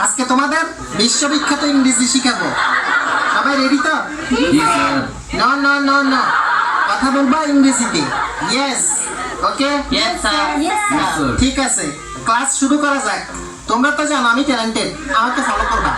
আজকে তোমাদের বিশ্ববিখ্যাত ইংরেজি শিখাবো। সবাই রেডি তো? না না না না, কথা বলবা ইংরেজিতে। ইয়েস, ওকে, ঠিক আছে, ক্লাস শুরু করা যাক। তোমরা তো জানো আমি ট্যালেন্টেড, আমাকে ফলো করবা।